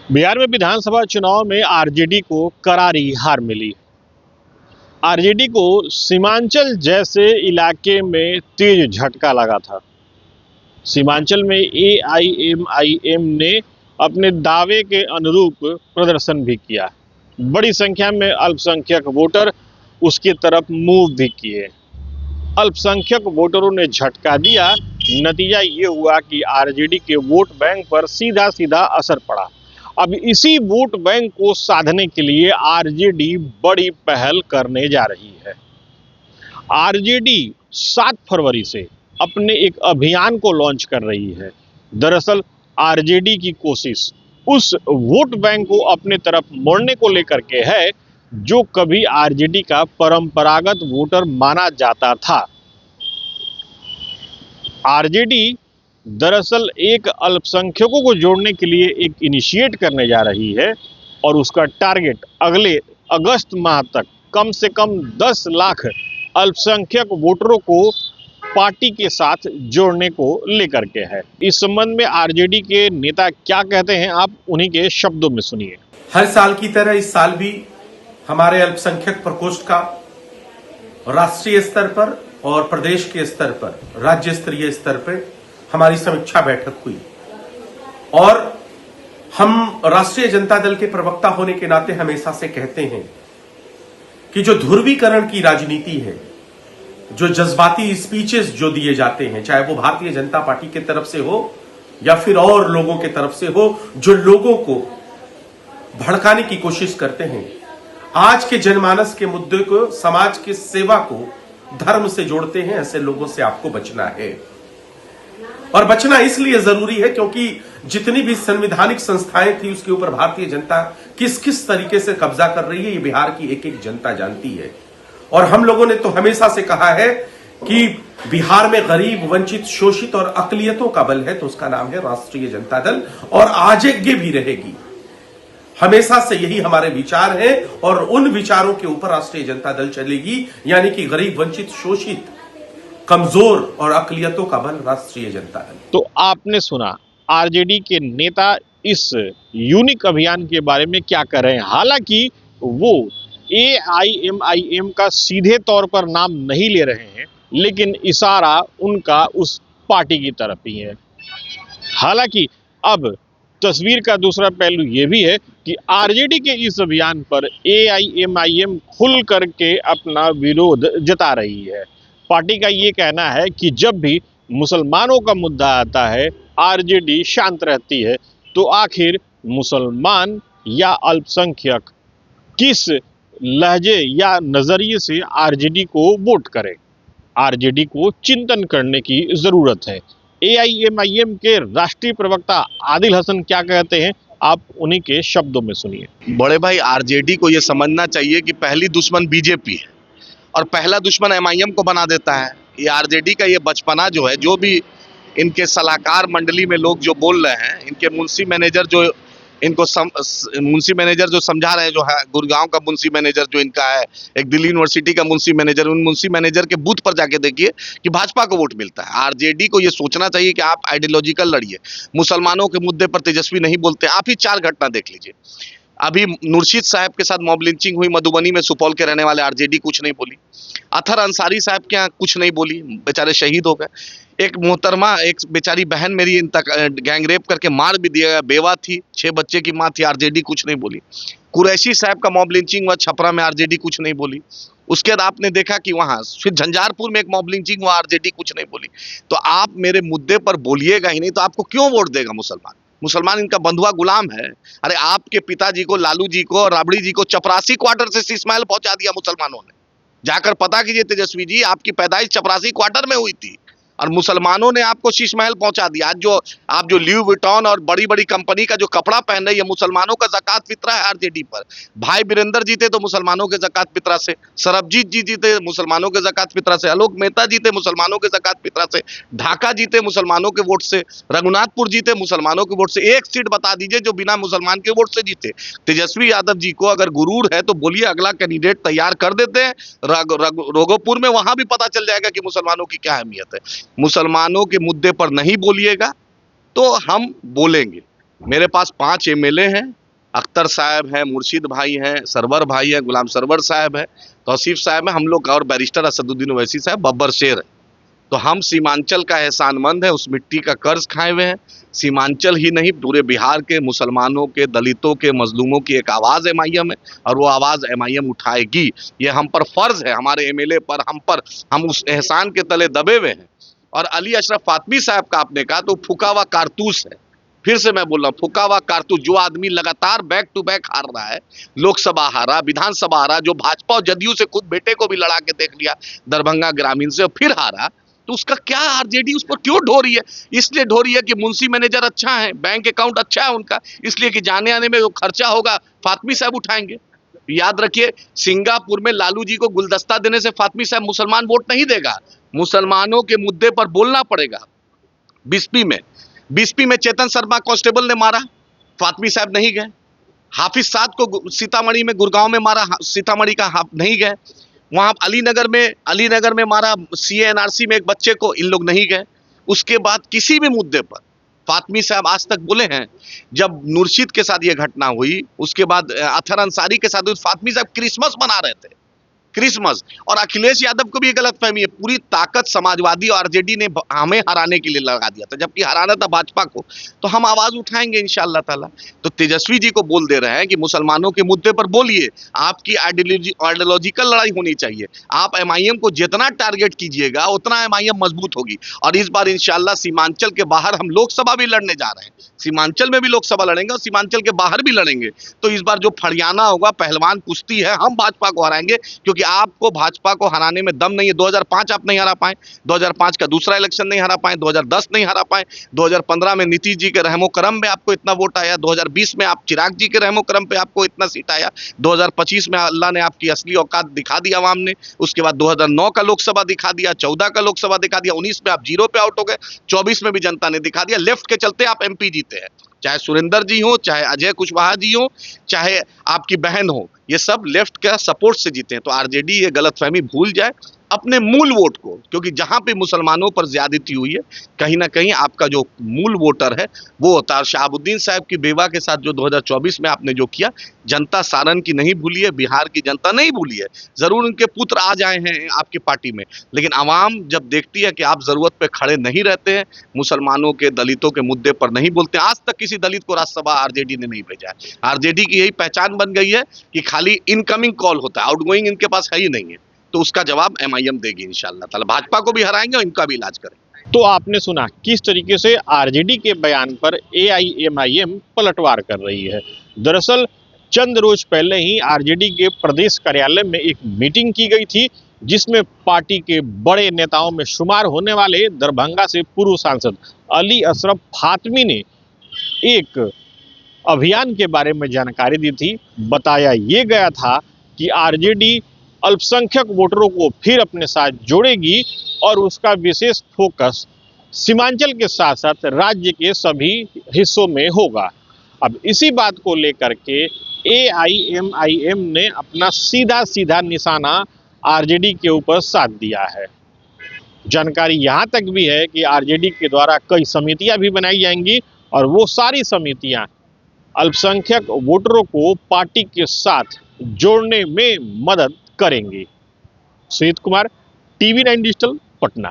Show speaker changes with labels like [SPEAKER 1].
[SPEAKER 1] बिहार में विधानसभा चुनाव में आरजेडी को करारी हार मिली। आरजेडी को सीमांचल जैसे इलाके में तेज झटका लगा था। सीमांचल में एआईएमआईएम ने अपने दावे के अनुरूप प्रदर्शन भी किया। बड़ी संख्या में अल्पसंख्यक वोटर उसकी तरफ मूव भी किए। अल्पसंख्यक वोटरों ने झटका दिया। नतीजा ये हुआ कि आरजेडी के वोट बैंक पर सीधा सीधा असर पड़ा। अब इसी वोट बैंक को साधने के लिए आरजेडी बड़ी पहल करने जा रही है। आरजेडी 7 फरवरी से अपने एक अभियान को लॉन्च कर रही है। दरअसल आरजेडी की कोशिश उस वोट बैंक को अपने तरफ मोड़ने को लेकर के है जो कभी आरजेडी का परंपरागत वोटर माना जाता था। आरजेडी दरअसल एक अल्पसंख्यकों को जोड़ने के लिए एक इनिशिएट करने जा रही है और उसका टारगेट अगले अगस्त माह तक कम से कम 10 लाख अल्पसंख्यक वोटरों को पार्टी के साथ जोड़ने को लेकर के है। इस संबंध में आरजेडी के नेता क्या कहते हैं, आप उन्हीं के शब्दों में सुनिए।
[SPEAKER 2] हर साल की तरह इस साल भी हमारे अल्पसंख्यक प्रकोष्ठ का राष्ट्रीय स्तर पर और प्रदेश के स्तर पर, राज्य स्तरीय स्तर पर हमारी समीक्षा बैठक हुई और हम राष्ट्रीय जनता दल के प्रवक्ता होने के नाते हमेशा से कहते हैं कि जो ध्रुवीकरण की राजनीति है, जो जज्बाती स्पीचेस जो दिए जाते हैं, चाहे वो भारतीय जनता पार्टी की तरफ से हो या फिर और लोगों की तरफ से हो, जो लोगों को भड़काने की कोशिश करते हैं, आज के जनमानस के मुद्दे को, समाज की सेवा को धर्म से जोड़ते हैं, ऐसे लोगों से आपको बचना है। और बचना इसलिए जरूरी है क्योंकि जितनी भी संवैधानिक संस्थाएं थी उसके ऊपर भारतीय जनता किस किस तरीके से कब्जा कर रही है, ये बिहार की एक एक जनता जानती है। और हम लोगों ने तो हमेशा से कहा है कि बिहार में गरीब, वंचित, शोषित और अकलियतों का बल है तो उसका नाम है राष्ट्रीय जनता दल, और आगे भी रहेगी। हमेशा से यही हमारे विचार हैं और उन विचारों के ऊपर राष्ट्रीय जनता दल चलेगी, यानी कि गरीब, वंचित, शोषित, कमजोर और अकलियतों का बल राष्ट्रीय जनता दल।
[SPEAKER 1] तो आपने सुना आरजेडी के नेता इस यूनिक अभियान के बारे में क्या कर रहे हैं। हालांकि वो एआईएमआईएम का सीधे तौर पर नाम नहीं ले रहे हैं, लेकिन इशारा उनका उस पार्टी की तरफ ही है। हालांकि अब तस्वीर का दूसरा पहलू ये भी है कि आरजेडी के इस अभियान पर एआईएमआईएम खुल करके अपना विरोध जता रही है। पार्टी का ये कहना है कि जब भी मुसलमानों का मुद्दा आता है आरजेडी शांत रहती है, तो आखिर मुसलमान या अल्पसंख्यक किस लहजे या नजरिए से आरजेडी को वोट करे। आरजेडी को चिंतन करने की जरूरत है। एआईएमआईएम के राष्ट्रीय प्रवक्ता आदिल हसन क्या कहते हैं, आप उन्हीं के शब्दों में सुनिए।
[SPEAKER 3] बड़े भाई, आरजेडी को यह समझना चाहिए कि पहली दुश्मन बीजेपी है और पहला दुश्मन एमआईएम को बना देता है। ये आरजेडी का ये बचपना जो है, जो भी इनके सलाहकार मंडली में लोग जो बोल रहे हैं, इनके मुंशी मैनेजर जो इनको मुंशी मैनेजर जो समझा रहे हैं, जो है गुड़गांव का मुंशी मैनेजर जो इनका है, एक दिल्ली यूनिवर्सिटी का मुंशी मैनेजर, उन मुंशी मैनेजर के बूथ पर जाके देखिए कि भाजपा को वोट मिलता है। आरजेडी को ये सोचना चाहिए कि आप आइडियोलॉजिकल लड़िए। मुसलमानों के मुद्दे पर तेजस्वी नहीं बोलते। आप ही 4 घटना देख लीजिए। अभी नुरशीद साहब के साथ मॉब लिंचिंग हुई मधुबनी में, सुपौल के रहने वाले, आरजेडी कुछ नहीं बोली। अतहर अंसारी साहब के यहाँ कुछ नहीं बोली, बेचारे शहीद हो गए। एक मोहतरमा, एक बेचारी बहन मेरी गैंग रेप करके मार भी दिया गया, बेवा थी, 6 बच्चे की माँ थी, आरजेडी कुछ नहीं बोली। कुरैशी साहब का मॉब लिंचिंग हुआ छपरा में, आरजेडी कुछ नहीं बोली। उसके बाद आपने देखा कि वहां फिर झंझारपुर में एक मॉब लिंचिंग हुआ, आरजेडी कुछ नहीं बोली। तो आप मेरे मुद्दे पर बोलिएगा ही नहीं तो आपको क्यों वोट देगा मुसलमान? मुसलमान इनका बंधुआ गुलाम है। अरे आपके पिताजी को, लालू जी को और राबड़ी जी को चपरासी क्वार्टर से शीशमहल पहुंचा दिया मुसलमानों ने। जाकर पता कीजिए तेजस्वी जी, आपकी पैदाइश चपरासी क्वार्टर में हुई थी और मुसलमानों ने आपको शीशमहल पहुंचा दिया। आज जो आप जो ल्यू विटॉन और बड़ी बड़ी कंपनी का जो कपड़ा पहन रहे हैं, मुसलमानों का ज़कात फितरा है आरजेडी पर। भाई वीरेंद्र जीते तो मुसलमानों के ज़कात फितरा से, सरबजीत जी जीते मुसलमानों के ज़कात फितरा से, आलोक मेहता जीते मुसलमानों के ज़कात फितरा से, ढाका जीते मुसलमानों के वोट से, रघुनाथपुर जीते मुसलमानों के वोट से। एक सीट बता दीजिए जो बिना मुसलमान के वोट से जीते। तेजस्वी यादव जी को अगर गुरूर है तो बोलिए, अगला कैंडिडेट तैयार कर देते हैं रोगोपुर में, वहां भी पता चल जाएगा कि मुसलमानों की क्या अहमियत है। मुसलमानों के मुद्दे पर नहीं बोलिएगा तो हम बोलेंगे। मेरे पास 5 एमएलए हैं, अख्तर साहब हैं, मुर्शिद भाई हैं, सरवर भाई हैं, गुलाम सरवर साहब है, तौसीफ साहब है, हम लोग और बैरिस्टर असदुद्दीन ओवैसी साहब, बब्बर शेर है। तो हम सीमांचल का एहसानमंद है, उस मिट्टी का कर्ज खाए हुए हैं। सीमांचल ही नहीं, पूरे बिहार के मुसलमानों के, दलितों के, मजलूमों की एक आवाज़ एमआईएम है और वो आवाज़ एमआईएम उठाएगी। ये हम पर फर्ज है, हमारे एमएलए पर, हम पर, हम उस एहसान के तले दबे हुए हैं। और अली अशरफ फातमी साहब का आपने कहा तो फूका हुआ कारतूस है, फिर से मैं बोल रहा हूँ, फूका हुआ कारतूस। जो आदमी लगातार बैक टू बैक हार रहा है, लोकसभा हारा, विधानसभा हारा, जो भाजपा और जदयू से खुद बेटे को भी लड़ा के देख लिया दरभंगा ग्रामीण से, फिर हारा, तो उसका क्या आरजेडी उस पर क्यों ढो रही है? इसलिए ढो रही है कि मुंशी मैनेजर अच्छा है, बैंक अकाउंट अच्छा है उनका, इसलिए कि जाने आने में जो खर्चा होगा फातमी साहब उठाएंगे। याद रखिए, सिंगापुर में लालू जी को गुलदस्ता देने से फातमी साहब मुसलमान वोट नहीं देगा, मुसलमानों के मुद्दे पर बोलना पड़ेगा। बिस्पी में चेतन शर्मा कांस्टेबल ने मारा, फातमी साहब नहीं गए। हाफिज साद को सीतामढ़ी में, गुड़गांव में मारा, सीतामढ़ी का नहीं गए। वहां अलीनगर में मारा सीएनआरसी में एक बच्चे को, इन लोग नहीं गए। उसके बाद किसी भी मुद्दे पर फातमी साहब आज तक बोले हैं? जब मुर्शिद के साथ ये घटना हुई, उसके बाद अतहर अंसारी के साथ फातमी साहब क्रिसमस मना रहे थे, क्रिसमस। और अखिलेश यादव को भी गलत फहमी है, पूरी ताकत समाजवादी और आरजेडी ने हमें हराने के लिए लगा दिया था, जबकि हराना था भाजपा को। तो हम आवाज उठाएंगे इंशाअल्लाह ताला। तो तेजस्वी जी को बोल दे रहे हैं कि मुसलमानों के मुद्दे पर बोलिए, आपकी आइडियोलॉजिकल लड़ाई होनी चाहिए। आप एमआईएम को जितना टारगेट कीजिएगा उतना एमआईएम मजबूत होगी। और इस बार इंशाअल्लाह सीमांचल के बाहर हम लोकसभा भी लड़ने जा रहे हैं, सीमांचल में भी लोकसभा लड़ेंगे और सीमांचल के बाहर भी लड़ेंगे। तो इस बार जो फरियाना होगा, पहलवान कुश्ती है, हम भाजपा को हराएंगे, क्योंकि आपको भाजपा को हराने में दम नहीं है। 2005 आप नहीं हरा पाए, 2005 का दूसरा इलेक्शन नहीं हरा पाए, 2010 नहीं हरा पाए, 2015 में नीतीश जी के रहमो करम में आपको इतना वोट आया, 2020 में आप चिराग जी के रहमो करम पे आपको इतना सीट आया, 2025 में अल्लाह ने आपकी असली औकात दिखा दी आवाम ने। उसके बाद 2009 का लोकसभा दिखा दिया, 14 का लोकसभा दिखा दिया, 19 में आप 0 पे आउट हो गए, 24 में भी जनता ने दिखा दिया। लेफ्ट के चलते आप एमपी जीते हैं, चाहे सुरेंद्र जी हो, चाहे अजय कुशवाहा जी हो, चाहे आपकी बहन हो, ये सब लेफ्ट का सपोर्ट से जीते हैं। तो आरजेडी ये गलतफहमी भूल जाए अपने मूल वोट को, क्योंकि जहां पे मुसलमानों पर ज्यादती हुई है, कहीं ना कहीं आपका जो मूल वोटर है वो होता है। शहाबुद्दीन साहब की बेवा के साथ जो 2024 में आपने जो किया, जनता सारण की नहीं भूली है, बिहार की जनता नहीं भूली है। जरूर उनके पुत्र आ जाए हैं आपकी पार्टी में, लेकिन आवाम जब देखती है कि आप जरूरत पे खड़े नहीं रहते हैं, मुसलमानों के, दलितों के मुद्दे पर नहीं बोलते। आज तक किसी दलित को राज्यसभा आरजेडी ने नहीं भेजा है। आरजेडी की यही पहचान बन गई है कि खाली इनकमिंग कॉल होता है, आउटगोइंग इनके पास है ही नहीं है। तो उसका जवाब एमआईएम देगी इंशाअल्लाह ताला। भाजपा को भी हराएंगे और इनका भी इलाज करेंगे।
[SPEAKER 1] तो आपने सुना किस तरीके से आरजेडी के बयान पर एआईएमआईएम पलटवार कर रही है। दरअसल चंद रोज पहले ही आरजेडी के प्रदेश कार्यालय में एक मीटिंग की गई थी, जिसमें पार्टी के बड़े नेताओं में शुमार होने वाले दरभंगा से पूर्व सांसद अली अशरफ फातमी ने एक अभियान के बारे में जानकारी दी थी। बताया ये गया था कि आरजेडी अल्पसंख्यक वोटरों को फिर अपने साथ जोड़ेगी और उसका विशेष फोकस सीमांचल के साथ साथ राज्य के सभी हिस्सों में होगा। अब इसी बात को लेकर के एआईएमआईएम ने अपना सीधा निशाना आरजेडी के ऊपर साध दिया है। जानकारी यहाँ तक भी है कि आरजेडी के द्वारा कई समितियां भी बनाई जाएंगी और वो सारी समितियां अल्पसंख्यक वोटरों को पार्टी के साथ जोड़ने में मदद करेंगे। Sujit Kumar, TV 9 digital, Patna.